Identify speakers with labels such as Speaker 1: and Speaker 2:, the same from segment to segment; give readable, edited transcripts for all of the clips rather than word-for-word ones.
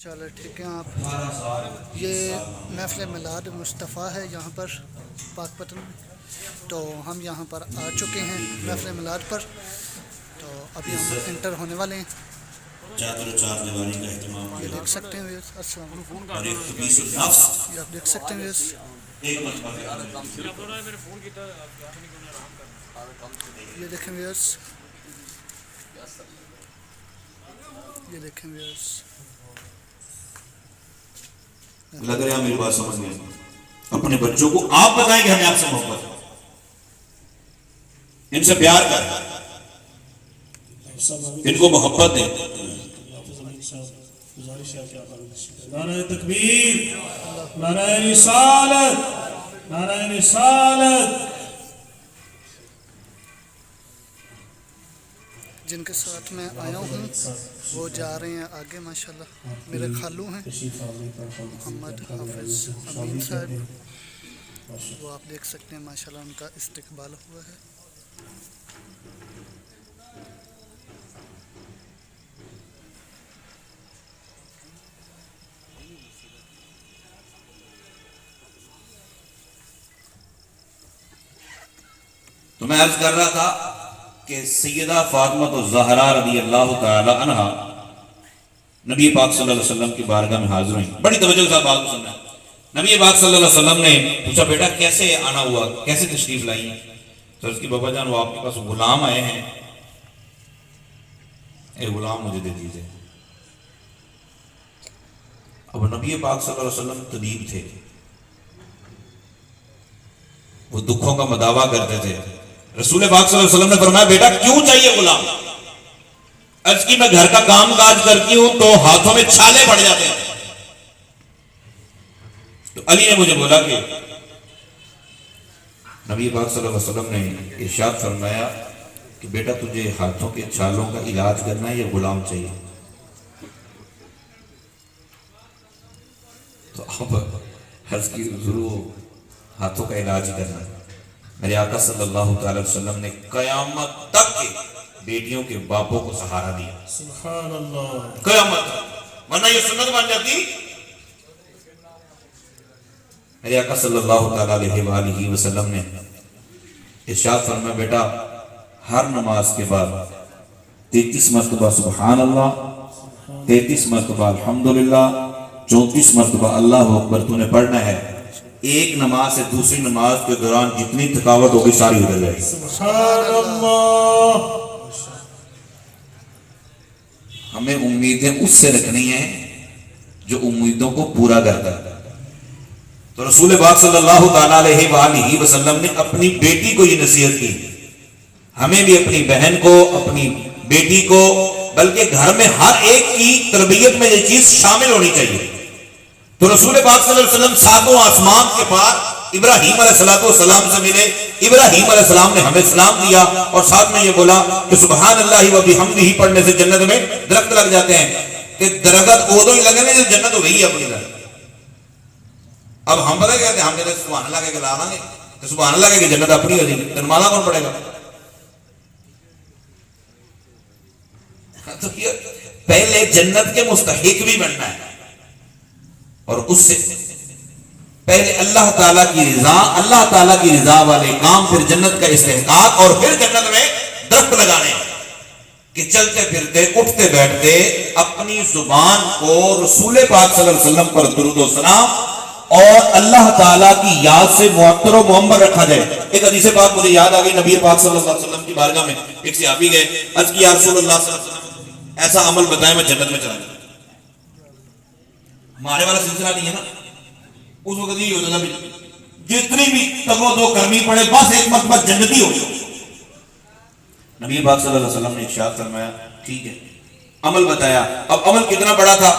Speaker 1: چلے ٹھیک ہے آپ یہ محفل میلاد مصطفیٰ ہے یہاں پر پاک پتن تو ہم یہاں پر آ چکے ہیں محفل میلاد پر تو ابھی ہم انٹر ہونے والے ہیں
Speaker 2: چادر و چار دیواری کا اہتمام
Speaker 1: یہ
Speaker 2: کیا
Speaker 1: دیکھ سکتے ہیں السلام علیکم
Speaker 2: اور ایک خبیث النفس
Speaker 1: یہ آپ دیکھ سکتے ہیں
Speaker 2: ایک مرتبہ
Speaker 1: یہ دیکھیں ویئرس یہ دیکھیں ویئرس
Speaker 2: لگ رہا ہے میری بات سمجھ گئے اپنے بچوں کو آپ بتائیں کہ ہمیں آپ سے محبت ہے ان سے پیار کریں ان کو محبت دیں
Speaker 3: نعرہ تکبیر نعرہ رسالت نعرہ رسالت
Speaker 1: جن کے ساتھ میں آیا ہوں وہ جا رہے ہیں آگے ماشاءاللہ میرے خالو ہیں محمد حافظ امین صاحب وہ آپ دیکھ سکتے ہیں ماشاءاللہ ان کا استقبال ہوا ہے
Speaker 2: تو میں عرض کر رہا تھا کہ سیدہ فاطمہ الزہرا رضی اللہ تعالی عنہا نبی پاک صلی اللہ علیہ وسلم کی بارگاہ میں حاضر ہوئیں. بڑی توجہ کے ساتھ بات کو سننا ہے. نبی پاک صلی اللہ علیہ وسلم نے پوچھا بیٹا کیسے آنا ہوا, کیسے تشریف لائی ہیں؟ تو اس کی بابا جان وہ آپ کے پاس غلام آئے ہیں, اے غلام مجھے دے دیجئے. اب نبی پاک صلی اللہ علیہ وسلم طبیب تھے, وہ دکھوں کا مداوع کرتے تھے. رسول پاک صلی اللہ علیہ وسلم نے فرمایا بیٹا کیوں چاہیے غلام؟ عرض کی میں گھر کا کام کاج کرتی ہوں تو ہاتھوں میں چھالے پڑ جاتے ہیں. تو علی نے مجھے بولا کہ نبی پاک صلی اللہ علیہ وسلم نے ارشاد فرمایا کہ بیٹا تجھے ہاتھوں کے چھالوں کا علاج کرنا ہے یا غلام چاہیے؟ تو اب عرض کی ضرور ہاتھوں کا علاج کرنا ہے. میرے آقا صلی اللہ تعالی وسلم نے قیامت تک کے بیٹیوں کے باپوں کو سہارا دیا.
Speaker 3: سبحان اللہ.
Speaker 2: قیامت تک, ورنہ یہ سنت بن جاتی. میرے آقا صلی اللہ تعالی علیہ وآلہ وسلم نے ارشاد فرمایا بیٹا ہر نماز کے بعد 33 مرتبہ سبحان اللہ, 33 مرتبہ الحمدللہ, 34 مرتبہ اللہ اکبر تو نے پڑھنا ہے. ایک نماز سے دوسری نماز کے دوران جتنی تھکاوٹ ہوگی ساری اتر جائے گی.
Speaker 3: سبحان اللہ.
Speaker 2: ہمیں امیدیں اس سے رکھنی ہیں جو امیدوں کو پورا کرتا ہے. تو رسول پاک صلی اللہ تعالیٰ علیہ وآلہ وسلم نے اپنی بیٹی کو یہ نصیحت کی, ہمیں بھی اپنی بہن کو, اپنی بیٹی کو, بلکہ گھر میں ہر ایک کی تربیت میں یہ چیز شامل ہونی چاہیے. تو رسول پاک صلی اللہ علیہ وسلم ساتوں آسمان کے پار ابراہیم علیہ السلام سے ملے. ابراہیم علیہ السلام نے ہمیں سلام دیا اور ساتھ میں یہ بولا کہ سبحان اللہ و بحمدہ پڑھنے سے جنت میں درخت لگ جاتے ہیں. کہ درخت ادو ہی لگنے جو جنت ہو گئی ہے اپنی طرح. اب ہم پتہ کہتے ہیں ہم کہتے ہیں سبحان اللہ کہہ کے لا دیں گے تو سبحان اللہ کہہ کے جنت اپنی ہو جائے گی, تنمانا کون پڑے گا؟ تو پہلے جنت کے مستحق بھی بننا ہے اور اس سے پہلے اللہ تعالیٰ کی رضا, اللہ تعالیٰ کی رضا والے کام, پھر جنت کا استحقاق اور پھر جنت میں درخت لگانے کہ چلتے پھرتے اٹھتے بیٹھتے اپنی زبان کو رسول پاک صلی اللہ علیہ وسلم پر درود و سلام اور اللہ تعالیٰ کی یاد سے معطر و معمر رکھا جائے. ایک حدیث پاک مجھے یاد آ گئی, نبی پاک صلی اللہ علیہ وسلم کی بارگاہ میں ایک صحابی گئے, عرض کی یا رسول اللہ صلی اللہ علیہ وسلم ایسا عمل بتائیں میں جنت میں چلا جاؤں. ہمارے والا سلسلہ نہیں ہے نا, اس وقت یہ ہوتا تھا جتنی بھی تگو دو کرنی پڑے بس ایک مرتبہ جنتی ہو جائے. نبی پاک صلی اللہ علیہ وسلم نے ارشاد فرمایا ٹھیک ہے, عمل بتایا. اب عمل کتنا بڑا تھا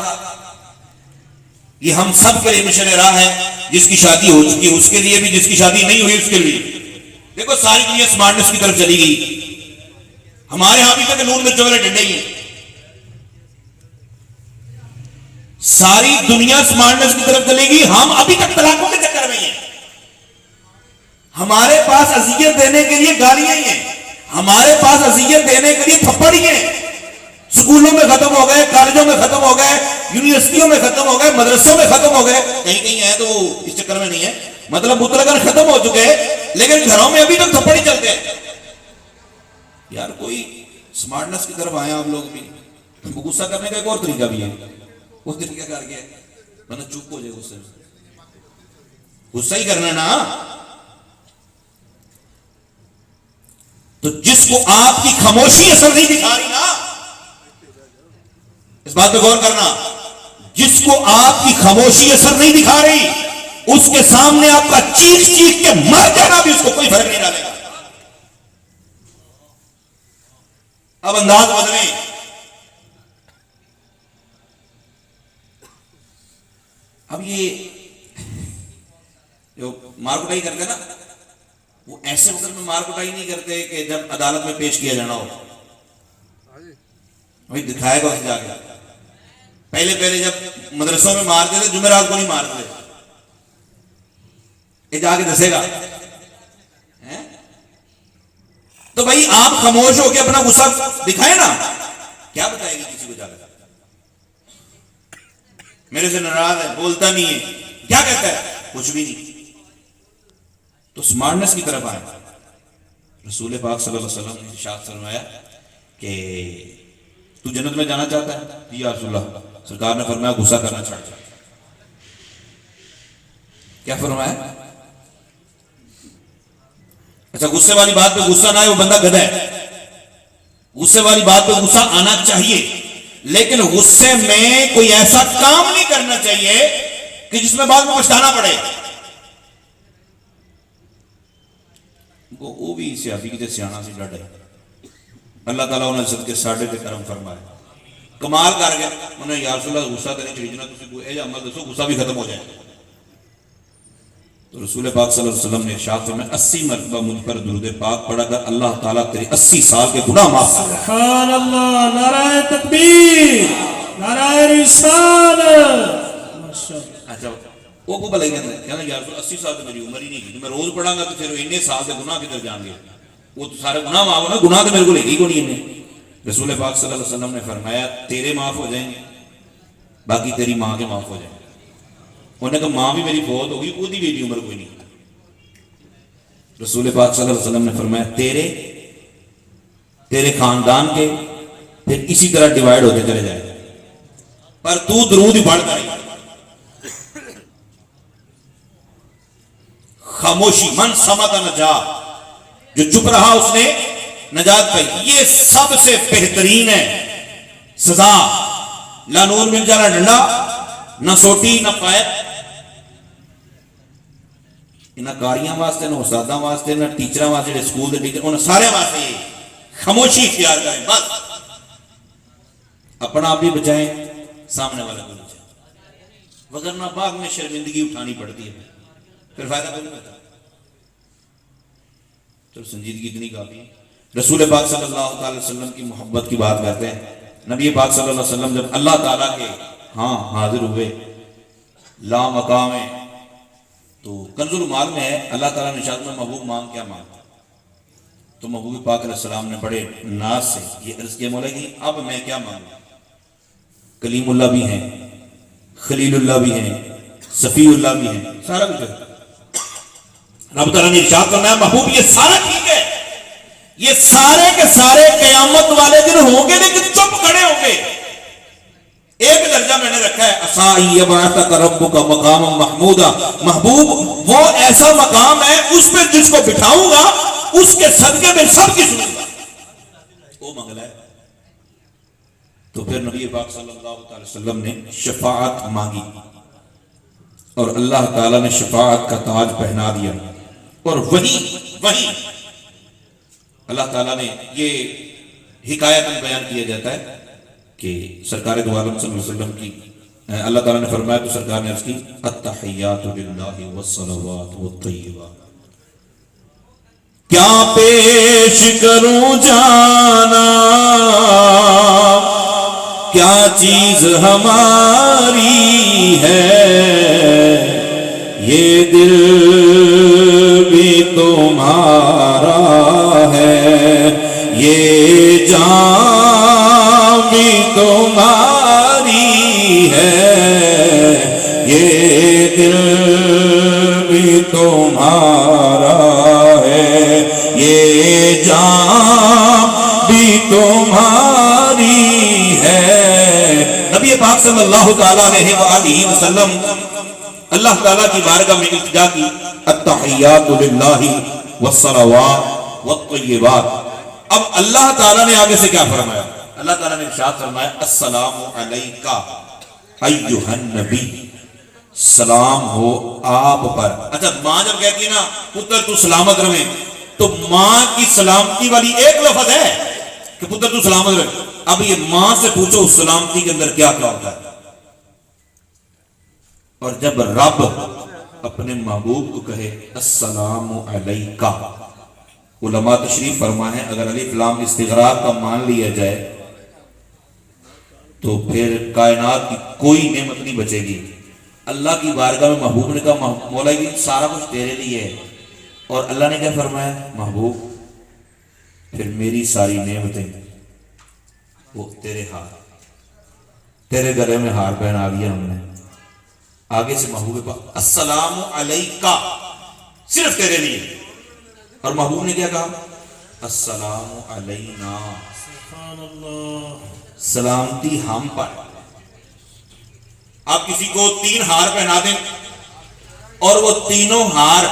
Speaker 2: یہ ہم سب کے لیے مشن راہ ہے. جس کی شادی ہو چکی اس کے لیے بھی, جس کی شادی نہیں ہوئی اس کے لیے. دیکھو ساری دنیا سمارٹنس کی طرف چلی گئی, ہمارے ہاں بھی تک نون میں چولے ڈنڈے ہی ہیں. ساری دنیا سمارٹنس کی طرف چلے گی, ہم ابھی تک طلاقوں کے چکر میں ہیں. ہمارے پاس اذیت دینے کے لیے گالیاں ہی ہیں, ہمارے پاس اذیت دینے کے لیے تھپڑ ہی ہیں. سکولوں میں ختم ہو گئے, کالجوں میں ختم ہو گئے, یونیورسٹیوں میں ختم ہو گئے, مدرسوں میں ختم ہو گئے, کہیں کہیں ہے تو اس چکر میں نہیں ہے, مطلب مطلقاً ختم ہو چکے ہیں, لیکن گھروں میں ابھی تک تھپڑ ہی چلتے ہیں. یار کوئی سمارٹنس کی طرف آئے آپ لوگ بھی. غصہ کرنے کا ایک اور طریقہ بھی ہے, وہ طریقہ کر کے ورنہ چپ ہو جائے غصے میں. غصہ ہی کرنا نا. تو جس کو آپ کی خاموشی اثر نہیں دکھا رہی نا, اس بات پہ غور کرنا, جس کو آپ کی خاموشی اثر نہیں دکھا رہی, اس کے سامنے آپ کا چیخ چیخ کے مر جانا بھی اس کو کوئی فرق نہیں ڈالے گا. اب انداز بدلیں. اب یہ جو مار کٹائی کرتے نا, وہ ایسے وقت میں مار کٹائی نہیں کرتے کہ جب عدالت میں پیش کیا جانا ہو, وہی دکھائے گا اسے جا کے. پہلے جب مدرسوں میں مارتے تھے, جمعرات کو نہیں مارتے, یہ جا کے دسے گا. تو بھائی آپ خاموش ہو کے اپنا غصہ دکھائے نا, کیا بتائے گی کسی کو جا کر میرے سے ناراض ہے, بولتا نہیں ہے, کیا کہتا ہے, کچھ بھی نہیں. تو سمارٹنس کی طرف آئے. رسول پاک صلی اللہ علیہ وسلم نے ارشاد فرمایا کہ تو جنت میں جانا چاہتا ہے؟ یا رسول اللہ. سرکار نے فرمایا غصہ کرنا چھوڑ جا. کیا فرمایا؟ اچھا غصے والی بات پہ غصہ نہ آئے وہ بندہ گدھا ہے. غصے والی بات پہ غصہ آنا چاہیے, لیکن غصے میں کوئی ایسا کام نہیں کرنا چاہیے کہ جس میں بعد میں پچھتانا پڑے. وہ بھی سیافی کی سیاح سے ڈٹ ہے. اللہ تعالیٰ انہیں صدقے ساڑھے کے کرم فرمائے, کمال کر گیا. انہیں یا رسول اللہ غصہ کریں چاہیے, تسی اے عمل دسو غصہ بھی ختم ہو جائے. تو رسول پاک صلی اللہ علیہ وسلم نے ارشاد فرمایا 80 مرتبہ مجھ پر درود پاک پڑھا کر اللہ تعالیٰ تیرے 80 سال کے گناہ معاف کر دے.
Speaker 3: سبحان اللہ, نعرہ تکبیر, نعرہ رسالت. ماشاءاللہ.
Speaker 2: اچھا وہ کو بھلائی کہتے ہیں, کہنا یا رسول 80 سال تو میری عمر ہی نہیں کی, تو میں روز پڑھاں گا تو پھر اتنے سال کے گناہ کدھر جان گے, وہ تو سارے گناہ معاف ہونا, گناہ تو میرے کو لے گی کو نہیں ہے. رسول پاک صلی اللہ علیہ وسلم نے فرمایا تیرے معاف ہو جائیں گے, باقی تیری ماں کے معاف ہو جائیں گے. انہوں نے کہا ماں بھی میری فوت ہوگی, وہ دی بھی عمر کوئی نہیں. رسول پاک صلی اللہ علیہ وسلم نے فرمایا تیرے خاندان کے پھر اسی طرح ڈیوائیڈ ہوتے چلے جائیں, پر تو درود ہی پڑھ کر خاموشی. من صمت نجا, جو چپ رہا اس نے نجات پائی. یہ سب سے بہترین ہے سزا. نہ نور مل جانا ڈنڈا, نہ سوٹی, نہ پائپ. نہ کاریاں واسطے, نہ استاداں واسطے, نہ ٹیچراں واسطے, جو سکول دے ٹیچر, انہیں سارے واسطے خاموشی اختیار کریں بس. اپنا آپ بھی بچائیں, سامنے والا کو بچائیں, وگرنہ بعد میں شرمندگی اٹھانی پڑتی ہے, پھر فائدہ کوئی نہیں ہوتا. تو سنجیدگی اتنی کافی ہے. رسول پاک صلی اللہ علیہ وسلم کی محبت کی بات کرتے ہیں. نبی پاک صلی اللہ علیہ وسلم جب اللہ تعالیٰ کے ہاں حاضر ہوئے لا مقام ہے, تو کنز المال میں ہے اللہ تعالیٰ نے ارشاد میں محبوب مانگ کیا مانگتا, تو محبوب پاک علیہ السلام نے بڑے ناز سے یہ عرض کیا مولا کہ اب میں کیا مانگوں. کلیم اللہ بھی ہیں, خلیل اللہ بھی ہیں, صفی اللہ بھی ہیں, سارا کچھ ہے. رب تعالیٰ نے ارشاد فرمایا محبوب یہ سارا ٹھیک ہے, یہ سارے کے سارے قیامت والے دن ہوں گے لیکن چپ کھڑے ہوں گے. ایک درجہ میں نے رکھا ہے عسیٰ یبعثک ربک مقاما محمودا. محبوب وہ ایسا مقام ہے اس پہ جس کو بٹھاؤں گا اس کے صدقے میں سب کی سنوں گا, وہ منگلا ہے. تو پھر نبی پاک صلی اللہ علیہ وسلم نے شفاعت مانگی اور اللہ تعالیٰ نے شفاعت کا تاج پہنا دیا. اور وہی اللہ تعالیٰ نے یہ حکایت بیان کیا جاتا ہے کہ سرکار دو عالم صلی اللہ علیہ وسلم کی اللہ تعالیٰ نے فرمایا تو سرکار نے عرض کی التحیات للہ والصلوات والطیبات. کیا پیش کروں جانا, کیا چیز ہماری ہے, یہ دل بھی تمہارا ہے, یہ جان بھی تمہاری ہے، یہ دل بھی تمہارا ہے، یہ جان بھی تمہاری ہے۔ نبی پاک صلی اللہ تعالیٰ علیہ وآلہ وسلم اللہ تعالیٰ کی بارگاہ میں التجا کی، التحیات للہ والصلوات والطیبات۔ اب اللہ تعالیٰ نے آگے سے کیا فرمایا؟ اللہ تعالیٰ نے ارشاد فرمایا السلام علیکہ ایھا النبی، سلام ہو آپ پر۔ اچھا ماں جب کہتی ہے نا پتر تو سلامت رہے، تو ماں کی سلامتی والی ایک لفظ ہے کہ پتر تو سلامت رہے۔ اب یہ ماں سے پوچھو اس سلامتی کے اندر کیا کیا ہوتا ہے۔ اور جب رب اپنے محبوب کو کہے السلام علیکہ، علماء تشریف فرمائیں اگر الف لام استغراق کا مان لیا جائے تو پھر کائنات کی کوئی نعمت نہیں بچے گی۔ اللہ کی بارگاہ میں محبوب نے کہا مولا یہ سارا کچھ تیرے لیے ہے، اور اللہ نے کیا فرمایا؟ محبوب پھر میری ساری نعمتیں وہ تیرے ہاتھ، تیرے گلے میں ہار پہنا دیا ہم نے۔ آگے سے محبوب پاک السلام علیکہ، صرف تیرے لیے، اور محبوب نے کیا کہا؟ السلام علینا،
Speaker 3: سبحان اللہ،
Speaker 2: سلامتی ہم پر۔ آپ کسی کو 3 ہار پہنا دیں اور وہ تینوں ہار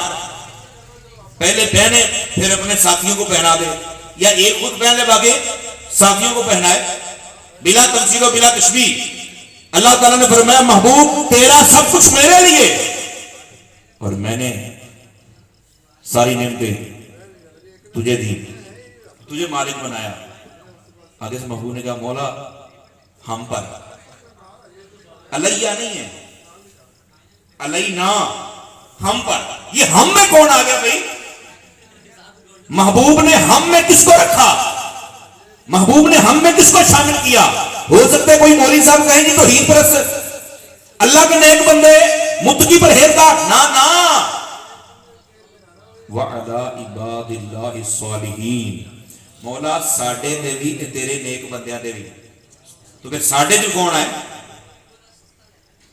Speaker 2: پہلے پہنے پھر اپنے ساتھیوں کو پہنا دے، یا ایک خود پہن لے باقی ساتھیوں کو پہنائے، بلا تمثیل و بلا تشبیہ۔ اللہ تعالیٰ نے فرمایا محبوب تیرا سب کچھ میرے لیے، اور میں نے ساری نعمتیں تجھے دی، تجھے مالک بنایا۔ آگے سے محبوب نے کہا مولا ہم پر، علیہ نہیں ہے، علینا، ہم پر۔ یہ ہم میں کون آ گیا بھائی؟ محبوب نے ہم میں کس کو رکھا؟ محبوب نے ہم میں کس کو شامل کیا؟ ہو سکتا ہے کوئی مولوی صاحب کہیں گی توحید پرست، اللہ کے نیک بندے، متقی پرہیزگار، نا وعلی عباد اللہ الصالحین، مولا ساڈے دے بھی تے تیرے نیک بندیاں دے بھی۔ تو پھر ساڈے جو کون ہے؟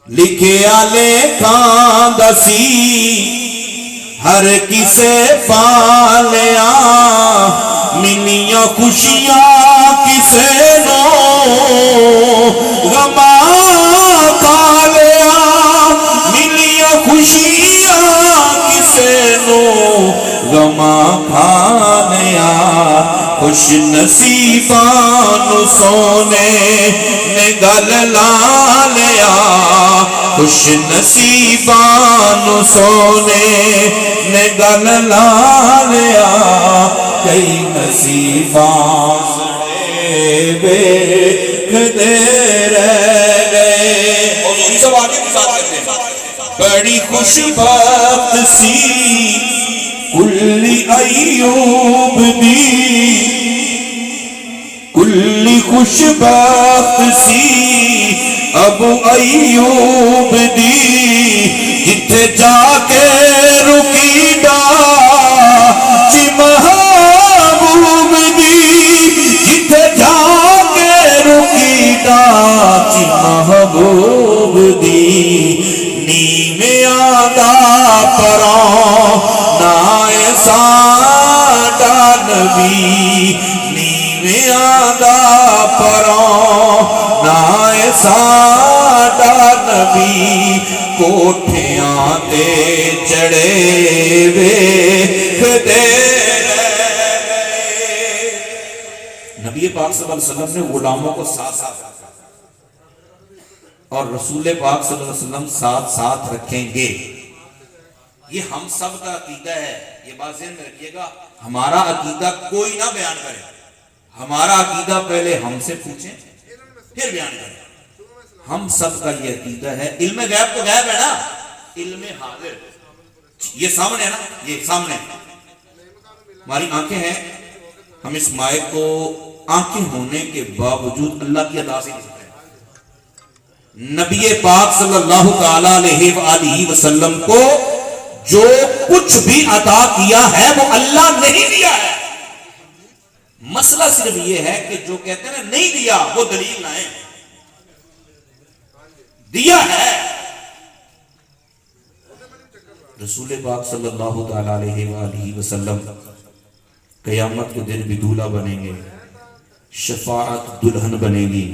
Speaker 2: لکھیا لیکھاں دسی ہر کسے پالیا، منیاں خوشیاں کسے نو غماں پالیا، منیاں خوشیاں کسے نو غماں پالیا، خوش نصیباں سونے نے گل لا لیا، خوش نصیباں سونے نے گل لا لیا، کئی نصیباں سڑے بیکھتے رہ گئے۔ اور یہ سب آگے کی بات کرتے ہیں، بڑی خوش بات سی کلی ایوب دی، کلی خوش بات سی ابو ایوب دی، جتھے جا کے رکی ڈا چی محبوب دی، جتھے جا کے رکی ڈا چی محبوب دی، نیویاں دا پراں نائے ساڈا نبی، نیویاں دا پراں نائے ساڈا نبی، کوٹھیاں تے چڑھے ویکھدے رہ گئے۔ نبی پاک صلی اللہ علیہ وسلم نے غلاموں کو ساتھ ساتھ رکھا، اور رسول پاک صلی اللہ علیہ وسلم ساتھ ساتھ رکھیں گے۔ یہ ہم سب کا عقیدہ ہے، یہ بات ذہن میں رکھیے گا۔ ہمارا عقیدہ کوئی نہ بیان کرے، ہمارا عقیدہ پہلے ہم سے پوچھیں پھر بیان کریں۔ ہم سب کا یہ عقیدہ ہے، علم غیب تو غیب ہے نا، علم حاضر یہ سامنے ہے نا، یہ سامنے ہماری آنکھیں ہیں، ہم اس مائک کو آنکھیں ہونے کے باوجود اللہ کی ادا سے نہیں سکتے۔ نبی پاک صلی اللہ تعالی علیہ وآلہ وسلم کو جو کچھ بھی عطا کیا ہے وہ اللہ نہیں دیا ہے۔ مسئلہ صرف یہ ہے کہ جو کہتے ہیں نہیں دیا وہ دلیل لائیں۔ دیا ہے. رسول پاک صلی اللہ تعالیٰ علیہ وآلہ وسلم قیامت کے دن بھی دولہا بنیں گے, شفاعت دلہن بنے گی,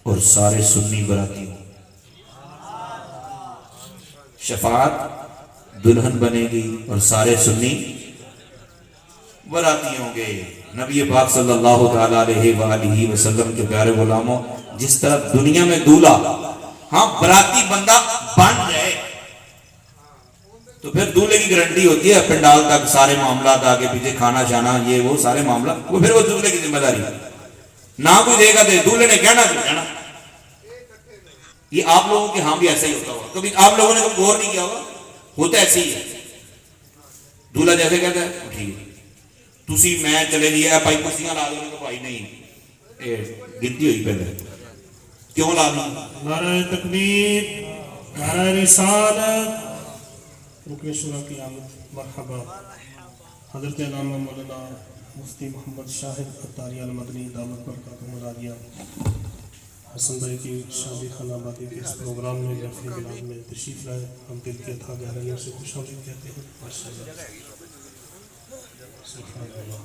Speaker 2: اور سارے سنی براتی ہوں. شفاعت دلہن بنے گی اور سارے سنی براتی ہوں گے. نبی پاک صلی اللہ تعالیٰ علیہ وآلہ وسلم کے پیارے غلاموں, جس طرح دنیا میں دولہا ہاں براتی بندہ بن جائے تو پھر دولہے کی گارنٹی ہوتی ہے, پنڈال تک سارے معاملات آگے پیچھے کھانا شانا یہ وہ سارے معاملات, وہ پھر وہ دولہے کی ذمہ داری ہے. نہ کوئی دے گا دے, دولہے نے کہنا تو کہنا. یہ آپ لوگوں کے ہاں بھی ایسا ہی ہوتا ہوگا, کبھی آپ لوگوں نے کبھی غور نہیں کیا ہوگا, ہوتا ایسے ہی ہے. دولہا جیسے کہتا ہے ٹھیک ہے تسی میں چلے لیا بھائی کرسیاں لا دو, تو بھائی نہیں گنتی ہوئی پہلے کیوں لا دی.
Speaker 3: نعرہ تکبیر, نعرہ رسالت, رکن شورا کی آمد. مرحبا. حضرت علامہ مولانا مفتی محمد شاہد عطاری المدنی دامت برکاتہ العالیہ حسن بھائی کی شادی خانہ آبادی کے اس پروگرام میں محفل میلاد میں تشریف لائے. ہم دل کے تھا گہرائیوں سے خوش آمدید کہتے ہیں. ماشاءاللہ سبحان اللہ.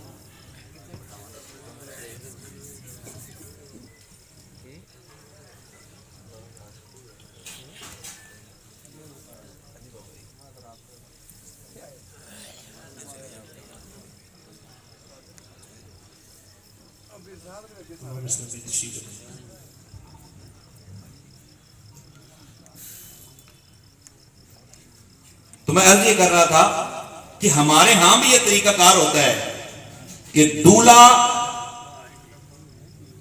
Speaker 2: تو میں عرض یہ کر رہا تھا کہ ہمارے ہاں بھی یہ طریقہ کار ہوتا ہے کہ دولہا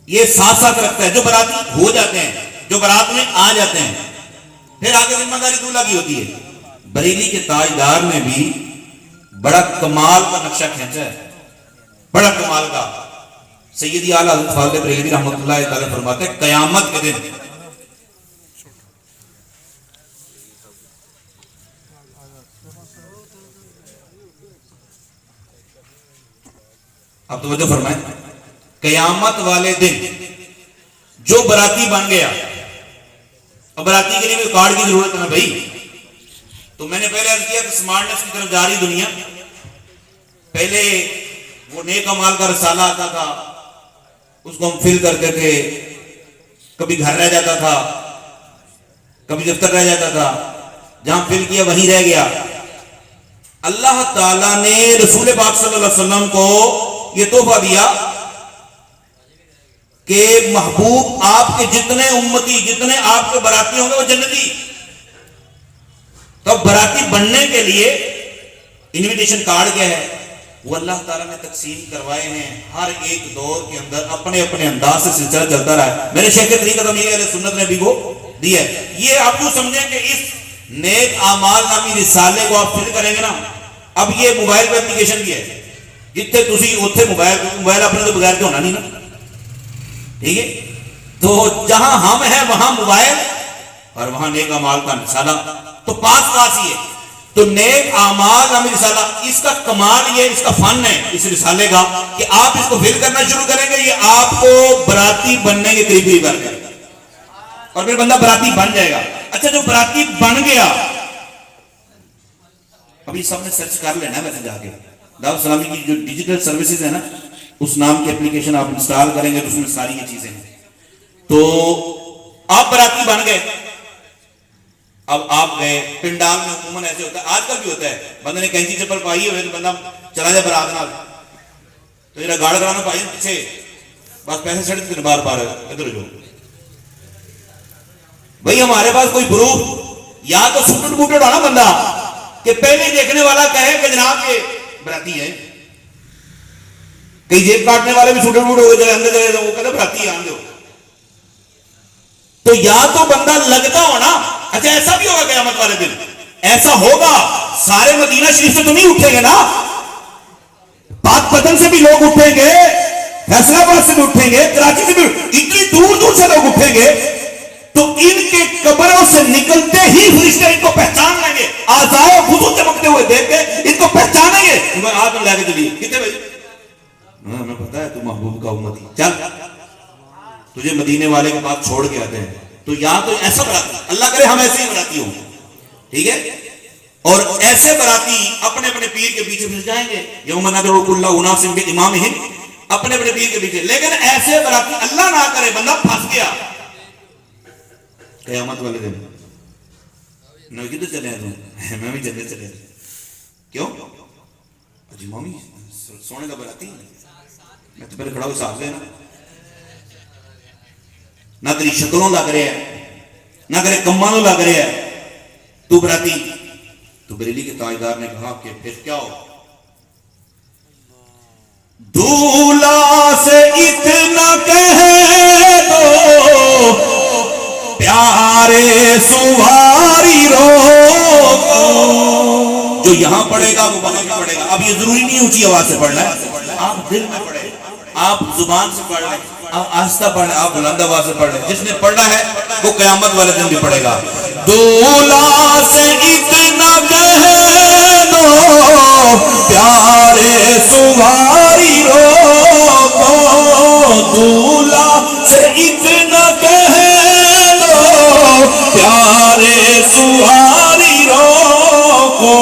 Speaker 2: یہ ساتھ ساتھ رکھتا ہے. جو براتی ہو جاتے ہیں, جو برات میں آ جاتے ہیں, پھر آگے ذمہ داری دولہا کی ہوتی ہے. بریلی کے تاجدار نے بھی بڑا کمال کا نقشہ کھینچا ہے, بڑا کمال کا. سیدی اعلیٰ حضرت فاضل بریلوی رحمۃ اللہ تعالی فرماتے ہیں قیامت کے دن اب توجہ فرمائیں, قیامت والے دن جو براتی بن گیا, اب براتی کے لیے کوئی کارڈ کی ضرورت ہے بھائی. تو میں نے پہلے عرض کیا کہ سمارٹنس کی طرف جا رہی دنیا. پہلے وہ نیک اعمال کا رسالہ آتا تھا, اس کو ہم فل کرتے تھے, کبھی گھر رہ جاتا تھا, کبھی دفتر رہ جاتا تھا, جہاں فل کیا وہیں رہ گیا. اللہ تعالیٰ نے رسول پاک صلی اللہ علیہ وسلم کو یہ تحفہ دیا کہ محبوب آپ کے جتنے امتی, جتنے آپ کے براتی ہوں گے وہ جنتی. تو براتی بننے کے لیے انویٹیشن کارڈ کیا ہے, وہ اللہ تعالیٰ نے تقسیم کروائے ہیں. ہر ایک دور کے اندر اپنے اپنے انداز سے سلسلہ چلتا رہا ہے. میرے شیخ طریقہ تو یہ اہل سنت نے بھی وہ دیا ہے. یہ آپ یوں سمجھیں کہ اس نیک اعمال نامی رسالے کو آپ فل کریں گے نا, اب یہ موبائل پہ اپلیکیشن کی ہے, جتنے تسی اتنے موبائل اپنے تو بغیر تو ہونا نہیں نا, ٹھیک ہے. تو جہاں ہم ہیں وہاں موبائل اور وہاں نیک اعمال کا رسالہ, تو پاس پاس ہی ہے. تو نیک اعمال نامی رسالہ, اس کا کمال یہ, اس کا فن ہے اس رسالے کا کہ آپ اس کو فل کرنا شروع کریں گے, یہ آپ کو براتی بننے کے قریب ہی کر دے گا اور پھر بندہ براتی بن جائے گا. اچھا جو براتی بن گیا, ابھی سب نے سرچ کر لینا ہے ویسے جا کے, دعوت اسلامی کی جو ڈیجیٹل سروسز ہے نا, اس نام کی اپلیکیشن آپ انسٹال کریں گے تو اس میں ساری یہ چیزیں ہیں. تو آپ براتی بن گئے, اب آپ گئے پنڈال میں, عموماً ایسے ہوتا ہے, آج کل بھی ہوتا ہے, بندے نے کینچی چپل پائی ہوئے تو بندہ چلا جائے برات نال, تو یہ گاڑ کرانا پائی پیچھے, بس پیسے سڑک کے بار بار ادھر جو بھائی ہمارے پاس کوئی پروف یا تو سوٹڈ بوٹڈ ہونا بندہ کہ پہلے دیکھنے والا کہے کہ جناب یہ براتی ہے. کئی جیب کاٹنے والے بھی سوٹڈ بوٹڈ ہو جائے اندر جائے وہ کہتے براتی آن دو. تو یا تو بندہ لگتا ہونا. اچھا ایسا بھی ہوگا قیامت والے دن, ایسا ہوگا سارے مدینہ شریف سے تو نہیں اٹھیں گے نا, پاک پتن سے بھی لوگ اٹھیں گے, فیصلہ آباد سے بھی اٹھیں گے, کراچی سے بھی, اتنی دور دور سے لوگ اٹھیں گے. تو ان کے قبروں سے نکلتے ہی فرشتے ان کو پہچان لیں گے, آزائے وضو چمکتے ہوئے دیکھ کے ان کو پہچانیں گے. آپ لے کے چلیے کتنے بھائی, ہمیں پتا ہے تو محبوب کا امتی, چل تجھے مدینے والے کے پاس چھوڑ کے آتے ہیں. تو یہاں تو ایسا براتی، اللہ کرے ہم ایسے ہی براتی ہوں، ٹھیک ہے، اور ایسے براتی اپنے اپنے پیر کے پیچھے پھر جائیں گے، یوم ندعو کل اناس بامامہم، اپنے اپنے پیر کے پیچھے. لیکن ایسے براتی اللہ نہ کرے بندہ پھنس گیا قیامت والے دن، نو کدھر چلے تم، میں بھی جنت چلے، کیوں جی مامی سونے کا براتی میں تو پہلے کھڑا ہو صاحب لینا، نہ تیری شکلوں لگ رہے ہیں نہ تیرے کماں لگ رہے ہیں، تو براتی. تو بریلی کے تاجدار نے کہا کہ پھر کیا ہو، دولہا سے اتنا کہہ دو پیارے سواری روکو، جو یہاں پڑھے گا وہ وہاں بھی پڑھے گا. اب یہ ضروری نہیں اونچی آواز سے پڑھنا ہے، آپ دل میں پڑھیں، آپ زبان سے پڑھ لیں، آپ آہستہ پڑھ لیں، آپ بلند آواز سے پڑھ لیں. جس نے پڑھنا ہے وہ قیامت والے دن بھی پڑھے گا. دولہا سے اتنا کہہ دو پیارے سواری روکو، دولہا سے اتنا کہہ دو پیارے سواری روکو،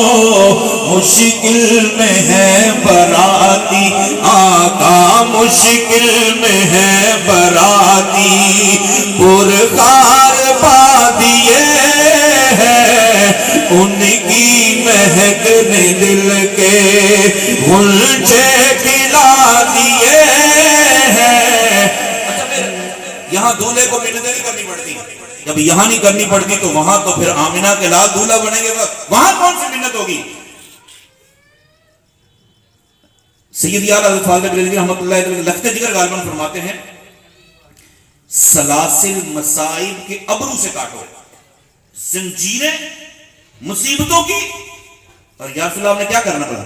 Speaker 2: مشکل میں ہے براتی آقا، مشکل میں ہے براتی، پرخار پا دیے ہیں ان کی مہک نے دل کے غنچے کھلا دیے ہیں. یہاں دولہے کو محنت نہیں کرنی پڑتی، جب یہاں نہیں کرنی پڑتی تو وہاں تو پھر آمنہ کے لال دولہا بنیں گے، وہاں کون سی محنت ہوگی. سید اعلیٰ حضرت فاضل بریلوی رحمۃ اللہ علیہ لخت جگر غالباً فرماتے ہیں سلاسل مصائب کے ابرو سے کاٹو، زنجیریں مصیبتوں کی. اور یا رسول اللہ نے کیا کرنا پڑا،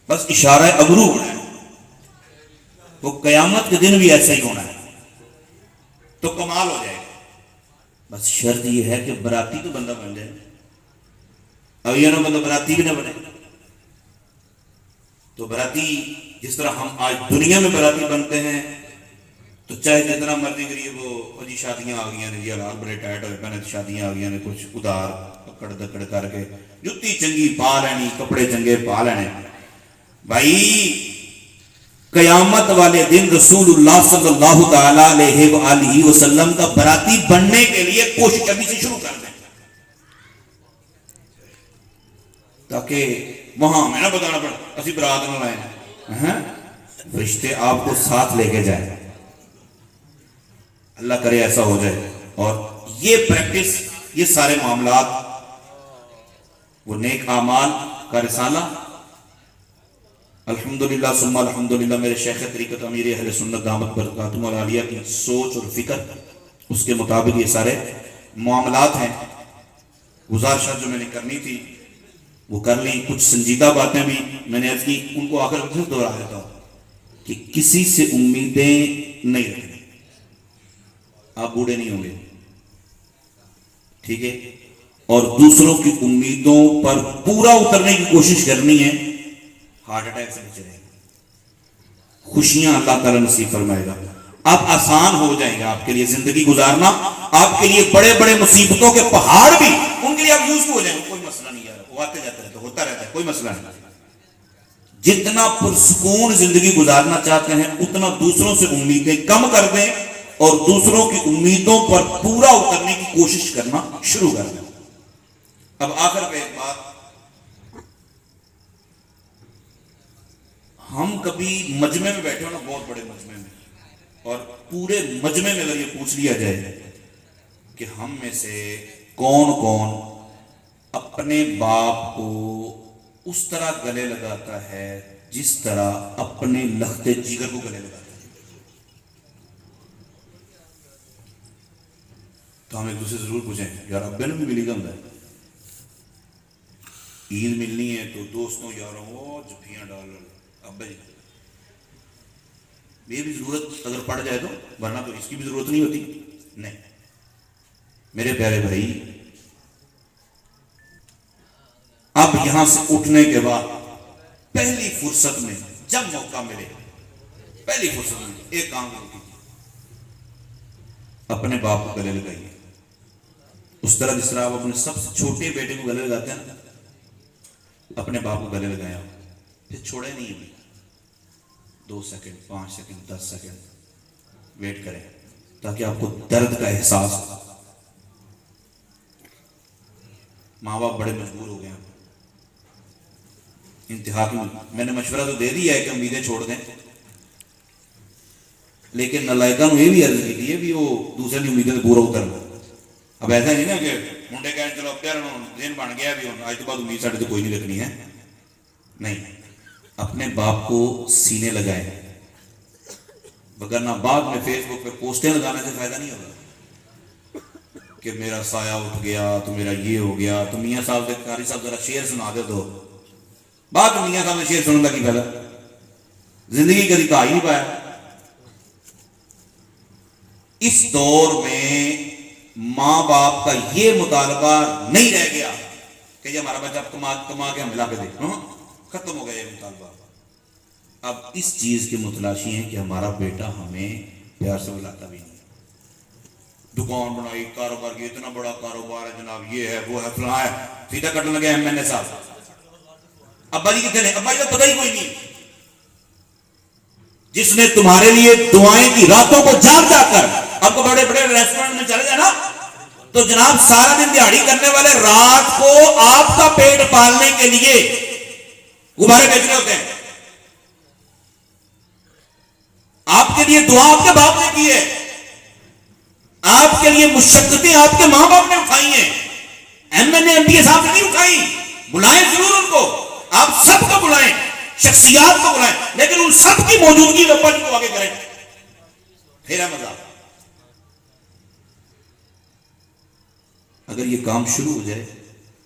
Speaker 2: بس اشارہ ابرو ہونا ہے، وہ قیامت کے دن بھی ایسا ہی ہونا ہے تو کمال ہو جائے گا. بس شرط یہ ہے کہ براتی تو بندہ بن جائے، اب یہ نہ بندہ براتی بھی نہ بنے. تو براتی جس طرح ہم آج دنیا میں براتی بنتے ہیں تو چاہے جتنا مرضی کریے، وہ جی شادیاں آ گئی نے جی حالات بڑے ٹائٹ ہوئے پہنے، شادیاں آ گئی نے کچھ ادار پکڑ دکڑ کر کے جتی چنگی پا لینی، کپڑے چنگے پا لینے. بھائی قیامت والے دن رسول اللہ صلی اللہ تعالی علیہ وآلہ وسلم کا براتی بننے کے لیے کوشش ابھی سے شروع کر دیں، تاکہ وہاں ہمیں نہ بتانا پڑے اسی برات نہ لائیں، فرشتے آپ کو ساتھ لے کے جائیں. اللہ کرے ایسا ہو جائے. اور یہ پریکٹس، یہ سارے معاملات، وہ نیک اعمال کا رسالہ الحمدللہ ثم الحمدللہ میرے شیخ طریقت امیر اہل سنت دامت برکاتہم العالیہ کی سوچ اور فکر، اس کے مطابق یہ سارے معاملات ہیں. گزارشات جو میں نے کرنی تھی وہ کر لی، کچھ سنجیدہ باتیں بھی میں نے عرض کی، ان کو آخر وقت دوہرا دیتا ہوں کہ کسی سے امیدیں نہیں رکھنی. آپ بوڑھے نہیں ہوں گے، ٹھیک ہے، اور دوسروں کی امیدوں پر پورا اترنے کی کوشش کرنی ہے، ہارٹ اٹیک سے بچے رہیں گے. خوشیاں اللہ تعالیٰ نصیب فرمائے گا، آپ آسان ہو جائیں گے آپ کے لیے زندگی گزارنا. آپ کے لیے بڑے بڑے مصیبتوں کے پہاڑ بھی ان کے لیے آپ یوز ہو جائیں گے، کوئی مسئلہ نہیں یار، وہ آتے جاتے رہتے، ہوتا رہتا ہے، کوئی مسئلہ نہیں. جتنا پرسکون زندگی گزارنا چاہتے ہیں اتنا دوسروں سے امیدیں کم کر دیں اور دوسروں کی امیدوں پر پورا اترنے کی کوشش کرنا شروع کر دیں. اب آخر پہ ایک بات، ہم کبھی مجمع میں بیٹھے ہو نا، بہت بڑے مجمع میں، اور پورے مجمع میں اگر یہ پوچھ لیا جائے کہ ہم میں سے کون کون اپنے باپ کو اس طرح گلے لگاتا ہے جس طرح اپنے لخت جگر کو گلے لگاتا ہے، تو ہم ایک دوسرے ضرور پوچھیں یار ابے نے بھی ملی گا، عید ملنی ہے تو دوستوں یاروں وہ جھپیاں ڈال ابے جی، یہ بھی ضرورت اگر پڑ جائے تو، ورنہ تو اس کی بھی ضرورت نہیں ہوتی. نہیں میرے پیارے بھائی، اب یہاں سے اٹھنے کے بعد پہلی فرصت میں جب موقع ملے، پہلی فرصت میں ایک کام کرو، اپنے باپ کو گلے لگائیے، اس طرح جس طرح آپ اپنے سب سے چھوٹے بیٹے کو گلے لگاتے ہیں نا، اپنے باپ کو گلے لگایا، پھر چھوڑے نہیں ابھی 2 سیکنڈ 5 سیکنڈ 10 سیکنڈ ویٹ کریں تاکہ آپ کو درد کا احساس ہو۔ ماں باپ بڑے مجبور ہو گئے ہیں، انتہا کی میں نے مشورہ تو دے دیا ہے کہ امیدیں چھوڑ دیں، لیکن نلائکہ نے یہ بھی عرض کی ہے بھی وہ دوسرے کی امیدیں پورا اتر لو۔ اب ایسا نہیں نا کہ منڈے کہیں چلو پیار دن بن گیا بھی آج تو بعد امید ساڑھے تو کوئی نہیں رکھنی ہے، نہیں، اپنے باپ کو سینے لگائیں، وگرنہ بعد میں فیس بک پہ پوسٹیں لگانے سے فائدہ نہیں ہوگا کہ میرا سایہ اٹھ گیا تو میرا یہ ہو گیا۔ تو میاں صاحب قاری صاحب ذرا شعر سنا دے تو بعد میں میاں صاحب نے شعر سننے لگی پہلا زندگی کبھی کہا ہی نہیں پایا۔ اس دور میں ماں باپ کا یہ مطالبہ نہیں رہ گیا کہ یہ ہمارا بچہ کما کے ہم ملا کے دے، ختم ہو گیا یہ مطالبہ۔ اب اس چیز کے متلاشی ہیں کہ ہمارا بیٹا ہمیں پیار سے بلاتا بھی نہیں، دکان بنائی، کاروبار کی، اتنا بڑا کاروبار ہے جناب، یہ ہے وہ ہے فلاں ہے، فیتا کٹنے لگے ایم این اے صاحب، ابا جی کتنے ابا جی تو پتہ ہی کوئی نہیں۔ جس نے تمہارے لیے دعائیں کی راتوں کو جاگ جا کر، اب کو بڑے بڑے ریسٹورنٹ میں چلے جائے نا تو جناب سارا دن دیہڑی کرنے والے رات کو آپ کا پیٹ پالنے کے لیے غبارے بیچ رہے ہوتے ہیں۔ آپ کے لیے دعا آپ کے باپ نے کی ہے، آپ کے لیے مشقتیں آپ کے ماں باپ نے اٹھائی ہیں، M N A M P A صاحب نے نہیں اٹھائی۔ بلائیں ضرور ان کو، آپ سب کو بلائیں، شخصیات کو بلائیں، لیکن ان سب کی موجودگی میں ابا جی کو آگے کریں، پھر ہے مزہ۔ اگر یہ کام شروع ہو جائے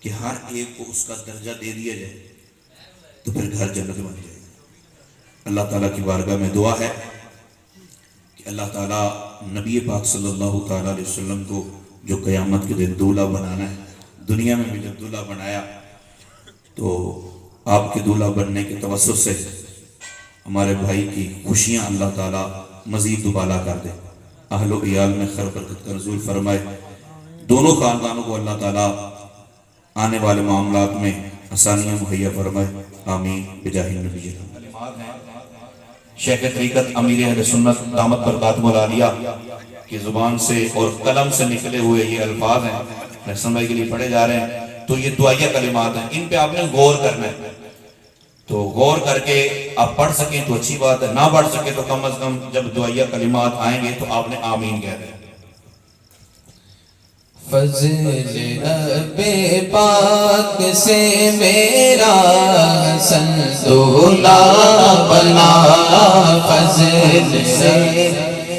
Speaker 2: کہ ہر ایک کو اس کا درجہ دے دیا جائے تو پھر گھر جنت بن جائے گا۔ اللہ تعالیٰ کی بارگاہ میں دعا ہے کہ اللہ تعالیٰ نبی پاک صلی اللہ تعالیٰ علیہ وسلم کو جو قیامت کے دن دولہا بنانا ہے، دنیا میں بھی جب دولہا بنایا تو آپ کے دولہا بننے کے توسط سے ہمارے بھائی کی خوشیاں اللہ تعالیٰ مزید دوبالا کر دے، اہل و عیال میں خیر برکت کا نزول فرمائے، دونوں خاندانوں کو اللہ تعالیٰ آنے والے معاملات میں آسانیاں مہیا فرمائے، آمین بجاہ النبی۔ شیخ طریقت امیر اہل سنت دامت برکاتہ العالیہ کی زبان سے اور قلم سے نکلے ہوئے یہ الفاظ ہیں، حسن بھائی کے لیے پڑھے جا رہے ہیں، تو یہ دعائیہ کلمات ہیں، ان پہ آپ نے غور کرنا ہے، تو غور کر کے آپ پڑھ سکیں تو اچھی بات ہے، نہ پڑھ سکیں تو کم از کم جب دعائیہ کلمات آئیں گے تو آپ نے آمین کہہ دیں۔
Speaker 4: فضل رب پاک سے میرا حسن دولہا بنا،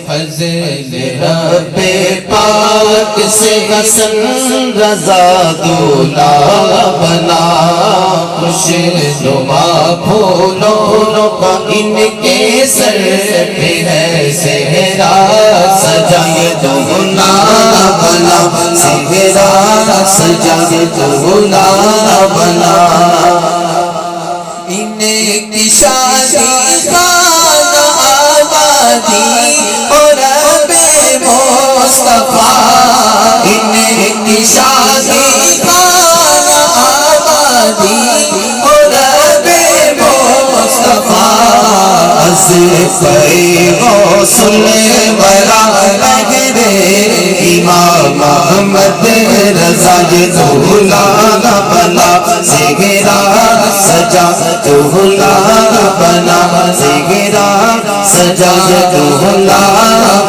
Speaker 4: فضل رب پاک سے حسن رضا دولہا بنا، خوش نما پھولوں کا ان کے سر پہ ہے سہرا، سجائے دولہا بنا، سہرا سجائے دولہا بنا، انہیں کی شادی خانہ آبادی اور رب مصطفیٰ، انہیں کی شادی خانہ آبادی اور رب مصطفیٰ، از پہ غوث الورا لہرے امام محمد رضا دولہا بنا، سہرا سجا دولہا بنا، سہرا سجا دولہا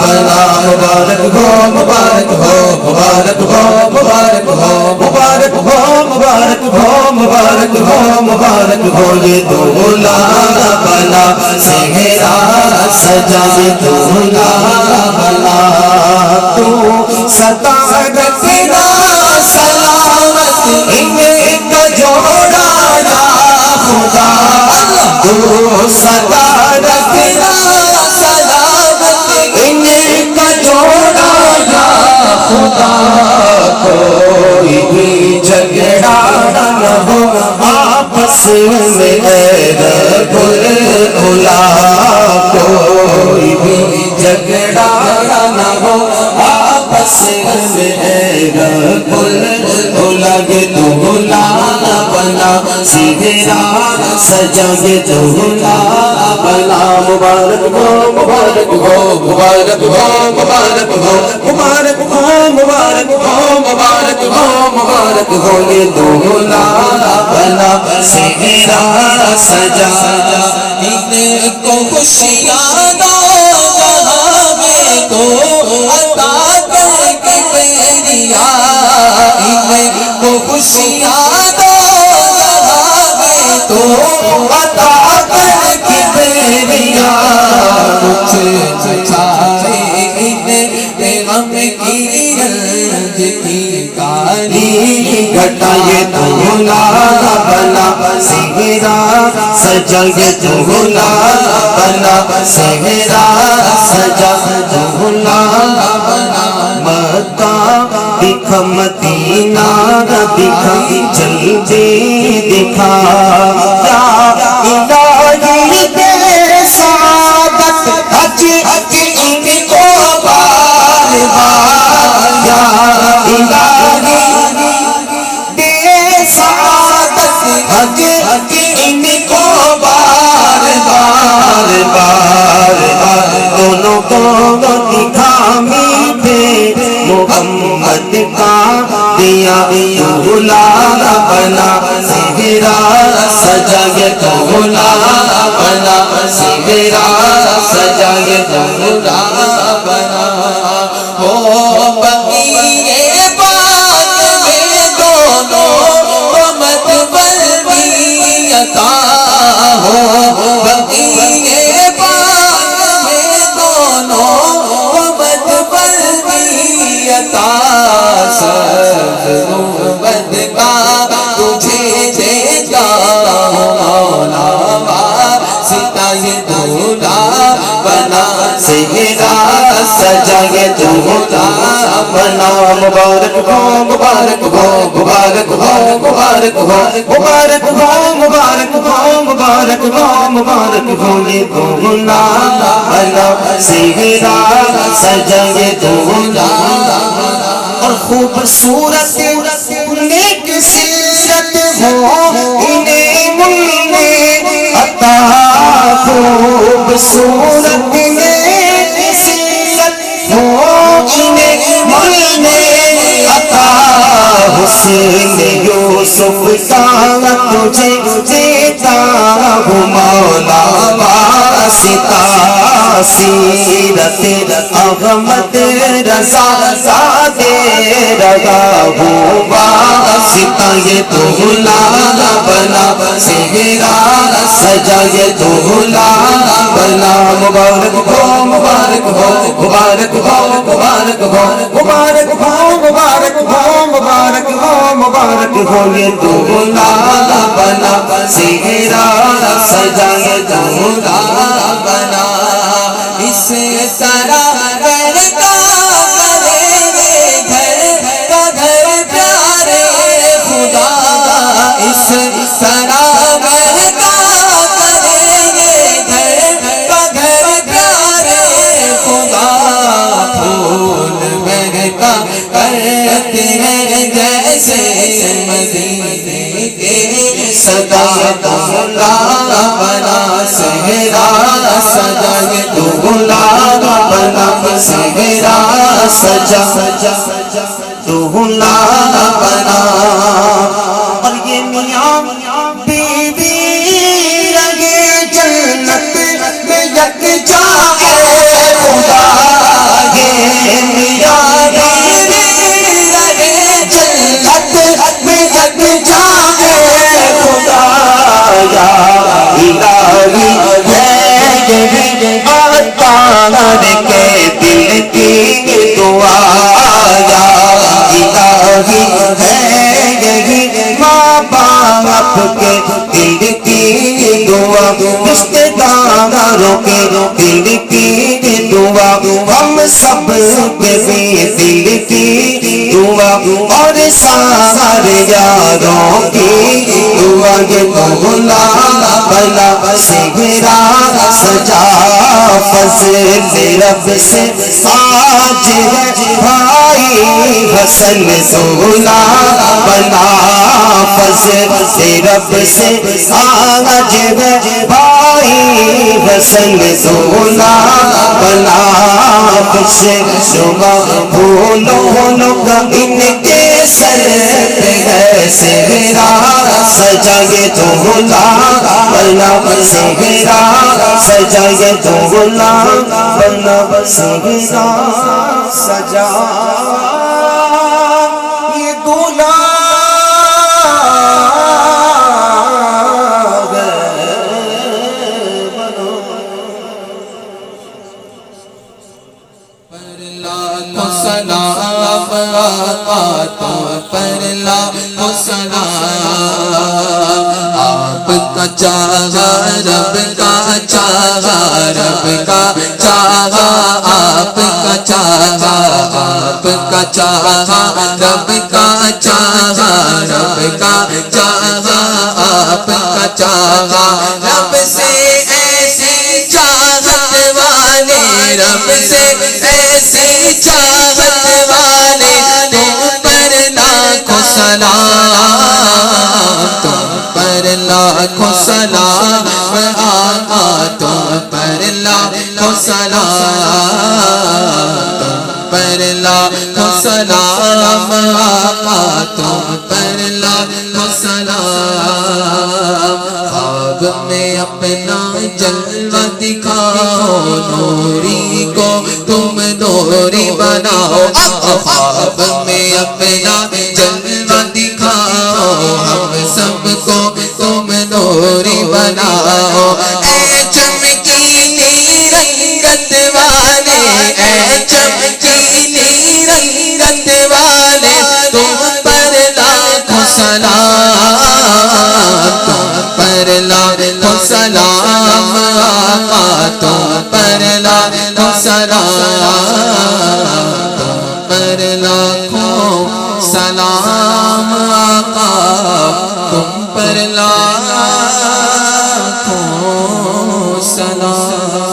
Speaker 4: بنا، مبارک ہو مبارک ہو مبارک ہو مبارک ہو مبارک ہو مبارک ہو مبارک ہو مبارک ہو، یہ دولہا بنا، سہرا سجا دولہا بنا، تو ستا رکھنا سلامت انہیں کا جوڑا یا خدا، تو ستا رکھنا سلامت انہیں کا جوڑا یا خدا، کوئی بھی جھگڑا نہ ہو آپس میں اے رب العلا، کوئی بھی جھگڑا نہ ہو سر میں رب الگ دولہا بنا سہرا سجا کے دولہا بنا مبارک ہو مبارک ہو مبارک ہو مبارک ہو مبارک ہو مبارک ہو مبارک ہو مبارک ہو یہ دولہا بنا سہرا سجا ان کو خوشیاں دو جہاں میں تو عطا کر کے میریا ان کو خوشیاں دو جہاں میں تو عطا کر کے میریا کچھ چھائے ان پیغام کی رنج کی کاری گھٹا یہ دولہا بنا سہرا سجا یہ دولہا بنا سہرا سجا دولہا بنا مکہ دکھا مدینہ دکھا جلدی دکھا یا الہی دے سعادت حج ان کو بار بار یا الہی دے سعادت حج ان کو بار بار بار بار دونوں کو دکھا میٹھے محمد کا دیا دولہا بنا سہرا سجا یہ دولہا بنا سہرا سجا یہ دولہا بنا ہو بقیے بات میں دونوں مطبل بھی عطا ہو بقیے بات میں دونوں مطبل بھی عطا سب نوبت کا تجھے دیتا مولا واسطہ یہ دولہا بنا سہرا سجا یہ دولہا بنا مبارک ہو مبارک ہو مبارک ہو مبارک ہو مبارک ہو مبارک ہو مبارک ہو مبارک ہو یہ دولہا بنا سہرا سجا یہ دولہا اور خوبصورت نیک سیرت ہو انہیں ملنے عطا خوبصورت نیک سیرت ہو انہیں ملنے عطا حسن یوسف کا تجھے دیتا ہوں مولا واسطہ سیرت احمد رضا زادے رہا ہوں واسطہ یہ دولہا بنا سہرا سجا یہ دولہا بنا مبارک ہو مبارک ہو مبارک ہو مبارک ہو مبارک ہو مبارک ہو مبارک ہو مبارک ہو یہ دولہا بنا سہرا سجا یہ دولہا بنا اس طرح گھر کا کریں گے گھر کا گھر پیارے خدا اس طرح گھر کا کریں گے گھر کا گھر پیارے خدا پھول مہکا کرتے ہیں جیسے مدینے کے صدا دولہا بنا سہرا سجا یہ دولہا بنا سہرا سجا دولہا بنا اور یہ میاں بیوی رہے جنت میں یکجا ہے خدا یہ میاں بیوی رہے جنت میں یکجا ہے خدا یا الہی ہے عطار کے دل کی دعا یا الہی ہے یہی ماں باپ کے دل کی دعا رشتے داروں کے دل کی دعا ہم سب کے بھی دل کی دعا اور سارے یاروں کی دعا یہ دولہا بنا سہرا سجا فضل رب سے آج ہے بھائی حسن دولا بنا فضل رب سے آج ہے بھائی حسن دولا بنا خوش نما پھولوں کا ان کے سر پہ ہے سہرا سجائے دولا بنا سہرا سجائے دولا بنا سہرا سجا یہ دولا
Speaker 5: آپ کا چاہا رب کا چاہا رب کا چاہا آپ کا چاہا آپ کا چاہا رب کا چاہا رب کا چاہا آپ کا چاہا رب سے ایسی چاہت والے رب سے ایسی چاہت والے تم پر لاکھوں سلام تم پر لاکھوں سلام آقا تم پر لاکھوں سلام تم پر لاکھوں سلام آقا تم پر لاکھوں سلام خواب میں اپنا جلوہ دکھاؤ نوری کو تم نوری بناؤ خواب میں اپنا جلوہ دکھاؤ ہم سب کو تم نوری بناؤ اے چمکیلی رنگت والے اے چمکیلی رنگت والے تم پر لاکھوں سلام تم پر لاکھوں سلام آقا تم پر لاکھوں سلام تم پر لاکھوں سلام آقا تم پر لاکھوں سلام